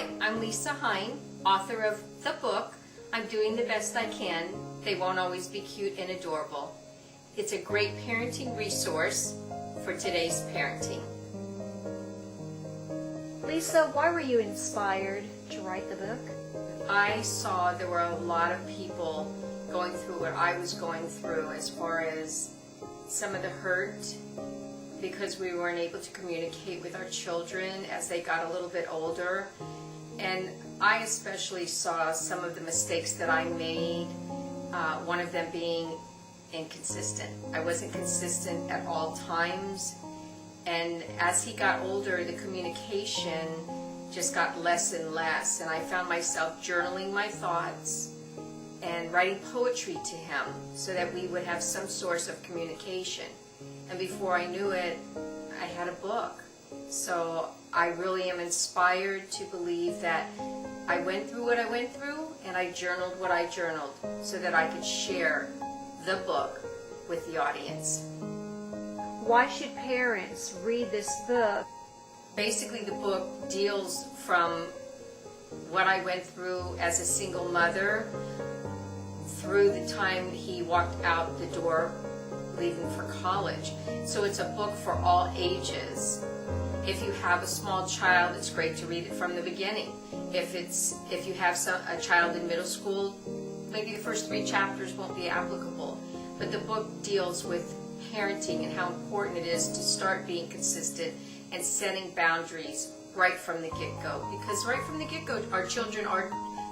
Hi, I'm Lisa Hein, author of the book, I'm Doing the Best I Can, They Won't Always Be Cute and Adorable. It's a great parenting resource for today's parenting. Lisa, why were you inspired to write the book? I saw there were a lot of people going through what I was going through as far as some of the hurt because we weren't able to communicate with our children as they got a little bit older. And I especially saw some of the mistakes that I made, one of them being inconsistent. I wasn't consistent at all times. And as he got older, the communication just got less and less. And I found myself journaling my thoughts and writing poetry to him so that we would have some source of communication. And before I knew it, I had a book. So I really am inspired to believe that I went through what I went through and I journaled what I journaled so that I could share the book with the audience. Why should parents read this book? Basically, the book deals from what I went through as a single mother through the time he walked out the door leaving for college. So it's a book for all ages. If you have a small child, it's great to read it from the beginning. If you have a child in middle school, maybe the first 3 chapters won't be applicable. But the book deals with parenting and how important it is to start being consistent and setting boundaries right from the get-go. Because right from the get-go, our children are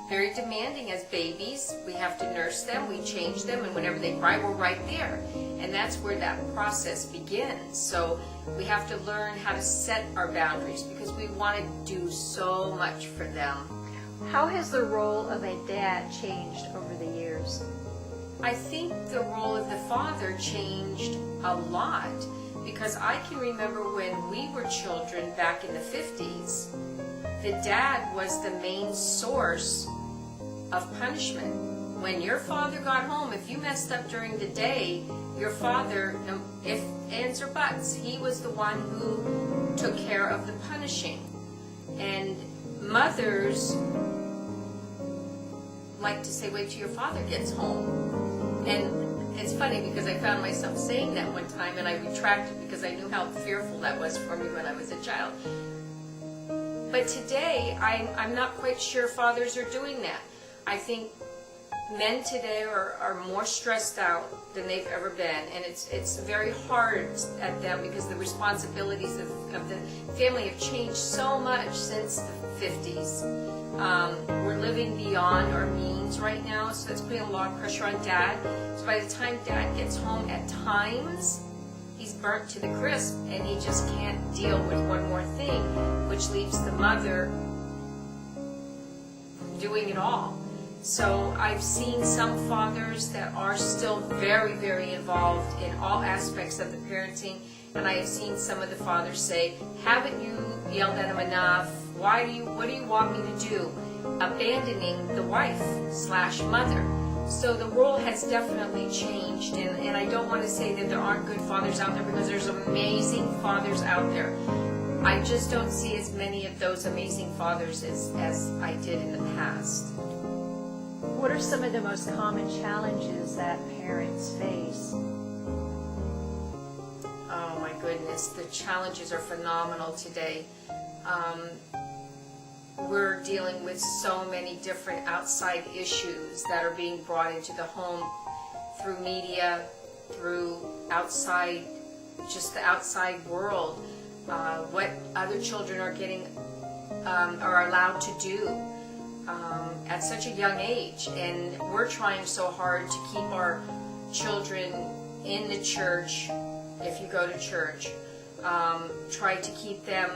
very demanding as babies. We have to nurse them, we change them, and whenever they cry, we're right there. And that's where that process begins. So we have to learn how to set our boundaries because we want to do so much for them. How has the role of a dad changed over the years? I think the role of the father changed a lot because I can remember when we were children back in the 50s, the dad was the main source of punishment. When your father got home, if you messed up during the day, your father, if ands or buts, he was the one who took care of the punishing. And mothers like to say, wait till your father gets home. And it's funny because I found myself saying that one time and I retracted because I knew how fearful that was for me when I was a child. But today, I'm not quite sure fathers are doing that. I think men today are more stressed out than they've ever been, and it's very hard at them because the responsibilities of the family have changed so much since the 50s. We're living beyond our means right now, so that's putting a lot of pressure on dad. So by the time dad gets home at times, he's burnt to the crisp and he just can't deal with one more thing, which leaves the mother doing it all. So I've seen some fathers that are still very, very involved in all aspects of the parenting, and I have seen some of the fathers say, haven't you yelled at him enough? What do you want me to do? Abandoning the wife/mother. So the role has definitely changed, and I don't want to say that there aren't good fathers out there because there's amazing fathers out there. I just don't see as many of those amazing fathers as I did in the past. What are some of the most common challenges that parents face? Oh my goodness, the challenges are phenomenal today. We're dealing with so many different outside issues that are being brought into the home through media, through outside, just the outside world, what other children are getting, are allowed to do at such a young age. And we're trying so hard to keep our children in the church, if you go to church, try to keep them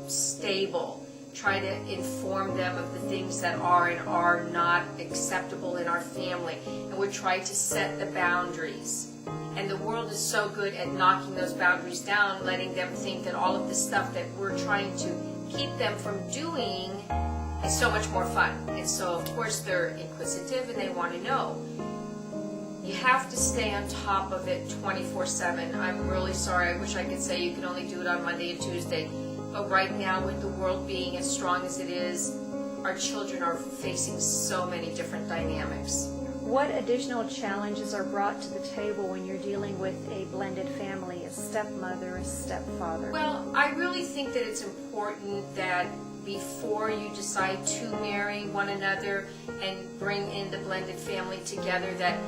stable, try to inform them of the things that are and are not acceptable in our family, and we try to set the boundaries. And the world is so good at knocking those boundaries down, letting them think that all of the stuff that we're trying to keep them from doing is so much more fun. And so of course they're inquisitive and they want to know. You have to stay on top of it 24/7. I'm really sorry, I wish I could say you can only do it on Monday and Tuesday. But right now, with the world being as strong as it is, our children are facing so many different dynamics. What additional challenges are brought to the table when you're dealing with a blended family, a stepmother, a stepfather? Well, I really think that it's important that before you decide to marry one another and bring in the blended family together, that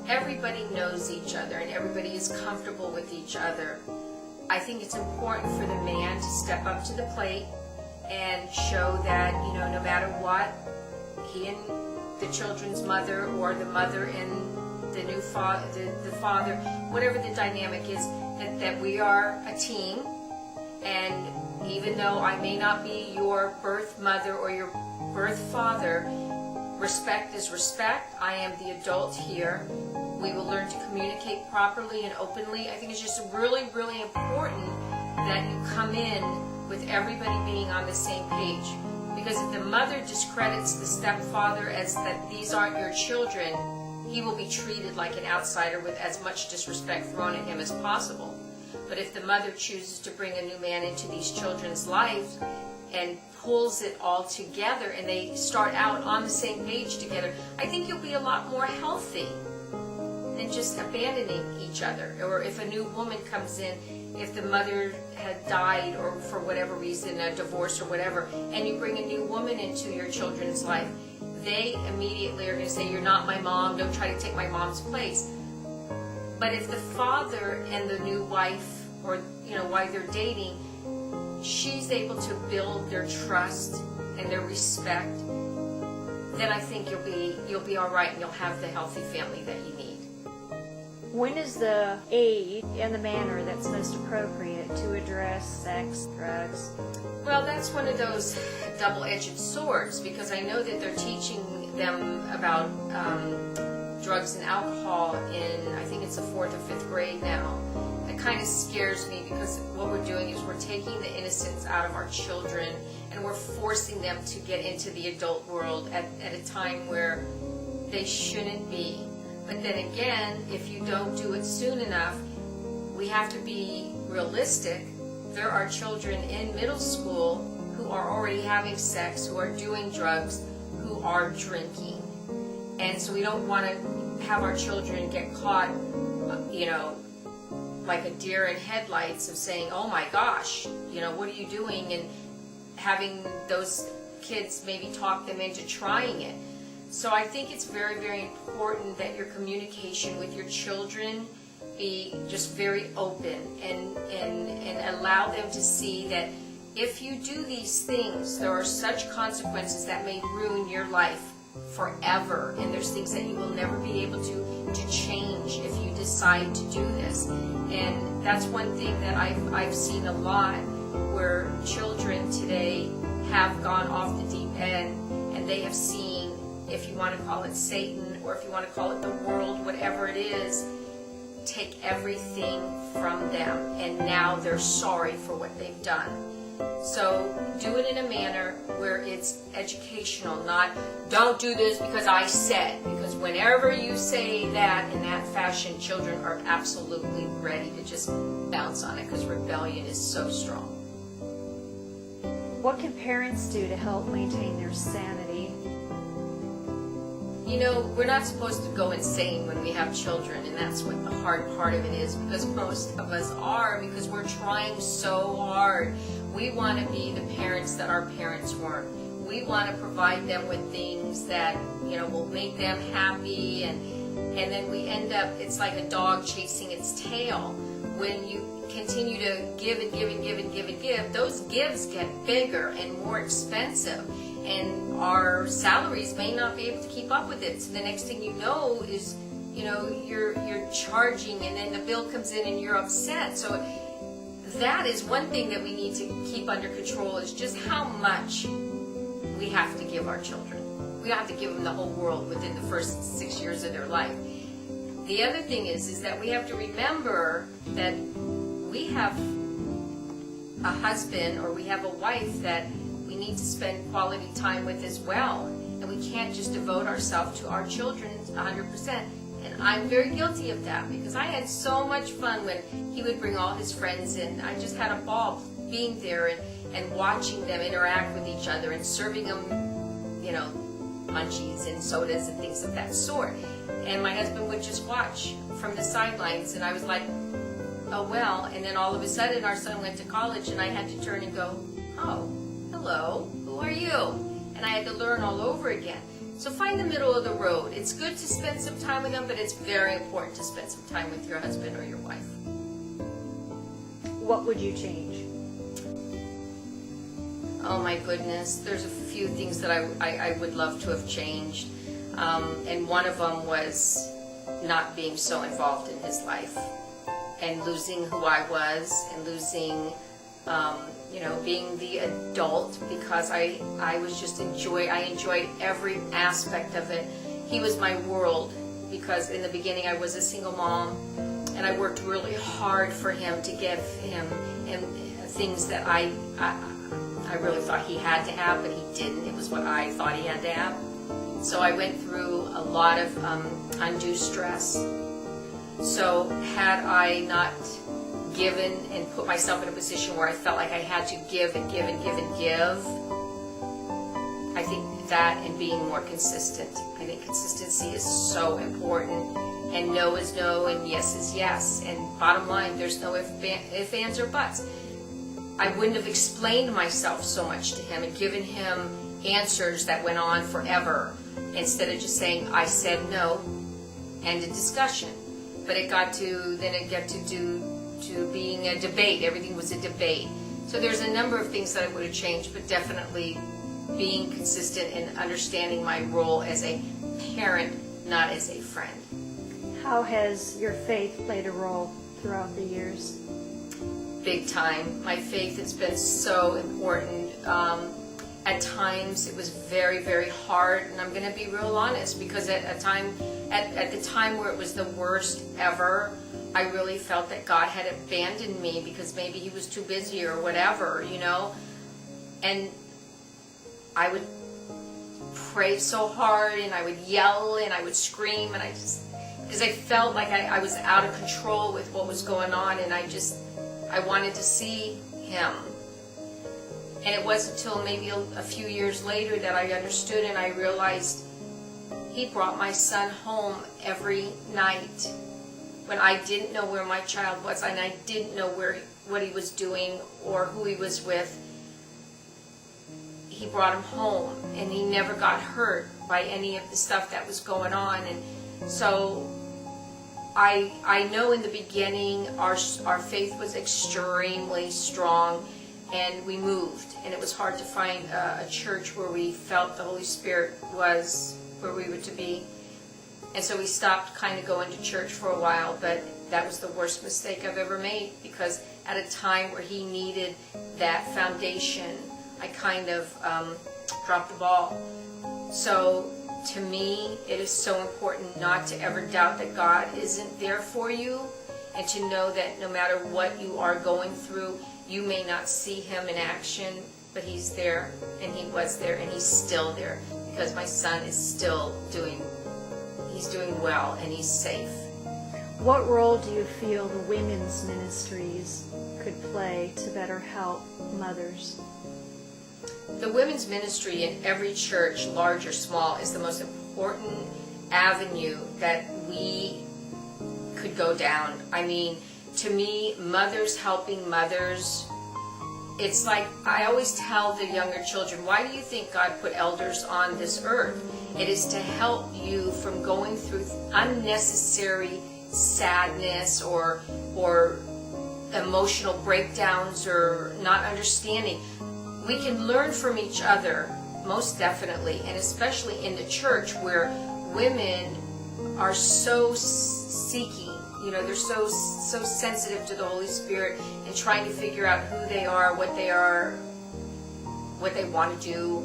everybody knows each other and everybody is comfortable with each other. I think it's important for the man to step up to the plate and show that, no matter what, he and the children's mother, or the mother and the new father, the father, whatever the dynamic is, that we are a team. And even though I may not be your birth mother or your birth father, respect is respect. I am the adult here. We will learn to communicate properly and openly. I think it's just really, really important that you come in with everybody being on the same page. Because if the mother discredits the stepfather as that these aren't your children, he will be treated like an outsider with as much disrespect thrown at him as possible. But if the mother chooses to bring a new man into these children's lives and pulls it all together and they start out on the same page together, I think you'll be a lot more healthy than just abandoning each other. Or if a new woman comes in, if the mother had died or for whatever reason, a divorce or whatever, and you bring a new woman into your children's life, they immediately are going to say, you're not my mom, don't try to take my mom's place. But if the father and the new wife, or while they're dating, she's able to build their trust and their respect, then I think you'll be all right and you'll have the healthy family that you need. When is the age and the manner that's most appropriate to address sex, drugs? Well, that's one of those double-edged swords, because I know that they're teaching them about drugs and alcohol in, I think it's the 4th or 5th grade now. That kind of scares me, because what we're doing is we're taking the innocence out of our children and we're forcing them to get into the adult world at a time where they shouldn't be. But then again, if you don't do it soon enough, we have to be realistic. There are children in middle school who are already having sex, who are doing drugs, who are drinking. And so we don't want to have our children get caught, like a deer in headlights of saying, oh my gosh, what are you doing? And having those kids maybe talk them into trying it. So I think it's very, very important that your communication with your children be just very open and allow them to see that if you do these things, there are such consequences that may ruin your life forever, and there's things that you will never be able to change if you decide to do this. And that's one thing that I've seen a lot, where children today have gone off the deep end and they have seen, if you want to call it Satan, or if you want to call it the world, whatever it is, take everything from them, and now they're sorry for what they've done. So do it in a manner where it's educational, not don't do this because I said, because whenever you say that in that fashion, children are absolutely ready to just bounce on it, because rebellion is so strong. What can parents do to help maintain their sanity? We're not supposed to go insane when we have children, and that's what the hard part of it is, because most of us are, because we're trying so hard. We want to be the parents that our parents weren't. We want to provide them with things that, will make them happy, and then we end up, it's like a dog chasing its tail. When you continue to give and give and give and give and give, those gives get bigger and more expensive. And our salaries may not be able to keep up with it. So the next thing you know is, you're charging, and then the bill comes in and you're upset. So that is one thing that we need to keep under control, is just how much we have to give our children. We have to give them the whole world within the first 6 years of their life. The other thing is that we have to remember that we have a husband, or we have a wife that we need to spend quality time with as well. And we can't just devote ourselves to our children 100%. And I'm very guilty of that, because I had so much fun when he would bring all his friends in. I just had a ball being there and watching them interact with each other and serving them munchies and sodas and things of that sort. And my husband would just watch from the sidelines, and I was like, oh well. And then all of a sudden our son went to college, and I had to turn and go, oh, hello, who are you? And I had to learn all over again. So find the middle of the road. It's good to spend some time with them, but it's very important to spend some time with your husband or your wife. What would you change? Oh my goodness, there's a few things that I would love to have changed. And one of them was not being so involved in his life and losing who I was and losing, being the adult, because I enjoyed every aspect of it. He was my world, because in the beginning I was a single mom, and I worked really hard for him to give him things that I really thought he had to have, but he didn't. It was what I thought he had to have. So I went through a lot of undue stress. So had I not given and put myself in a position where I felt like I had to give and give and give and give, I think that, and being more consistent. I think consistency is so important. And no is no, and yes is yes. And bottom line, there's no if, ands, or buts. I wouldn't have explained myself so much to him and given him answers that went on forever, instead of just saying, I said no, end of discussion. But it got to being a debate. Everything was a debate. So there's a number of things that I would have changed, but definitely being consistent and understanding my role as a parent, not as a friend. How has your faith played a role throughout the years? Big time. My faith has been so important. At times it was very, very hard, and I'm going to be real honest, because at the time where it was the worst ever, I really felt that God had abandoned me because maybe he was too busy or whatever, and I would pray so hard, and I would yell, and I would scream, and because I felt like I was out of control with what was going on, and I wanted to see him. And it wasn't until maybe a few years later that I understood, and I realized he brought my son home every night when I didn't know where my child was, and I didn't know what he was doing or who he was with. He brought him home, and he never got hurt by any of the stuff that was going on. And so I know in the beginning our faith was extremely strong, and we moved, and it was hard to find a church where we felt the Holy Spirit was where we were to be. And so we stopped kind of going to church for a while, but that was the worst mistake I've ever made, because at a time where he needed that foundation, I kind of dropped the ball. So to me, it is so important not to ever doubt that God isn't there for you, and to know that no matter what you are going through, you may not see him in action, but he's there, and he was there, and he's still there, because my son is still doing well, and he's safe. What role do you feel the women's ministries could play to better help mothers? The women's ministry in every church, large or small, is the most important avenue that we could go down. I mean, to me, mothers helping mothers, it's like I always tell the younger children, why do you think God put elders on this earth? It is to help you from going through unnecessary sadness or emotional breakdowns or not understanding. We can learn from each other, most definitely, and especially in the church where women are so seeking. They're so sensitive to the Holy Spirit and trying to figure out who they are, what they want to do.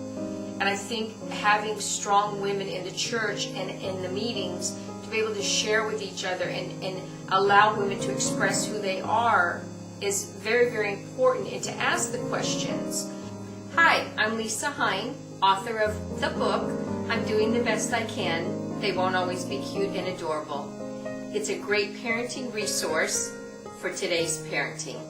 And I think having strong women in the church and in the meetings to be able to share with each other and allow women to express who they are is very, very important, and to ask the questions. Hi, I'm Lisa Hein, author of the book, I'm Doing the Best I Can. They Won't Always Be Cute and Adorable. It's a great parenting resource for today's parenting.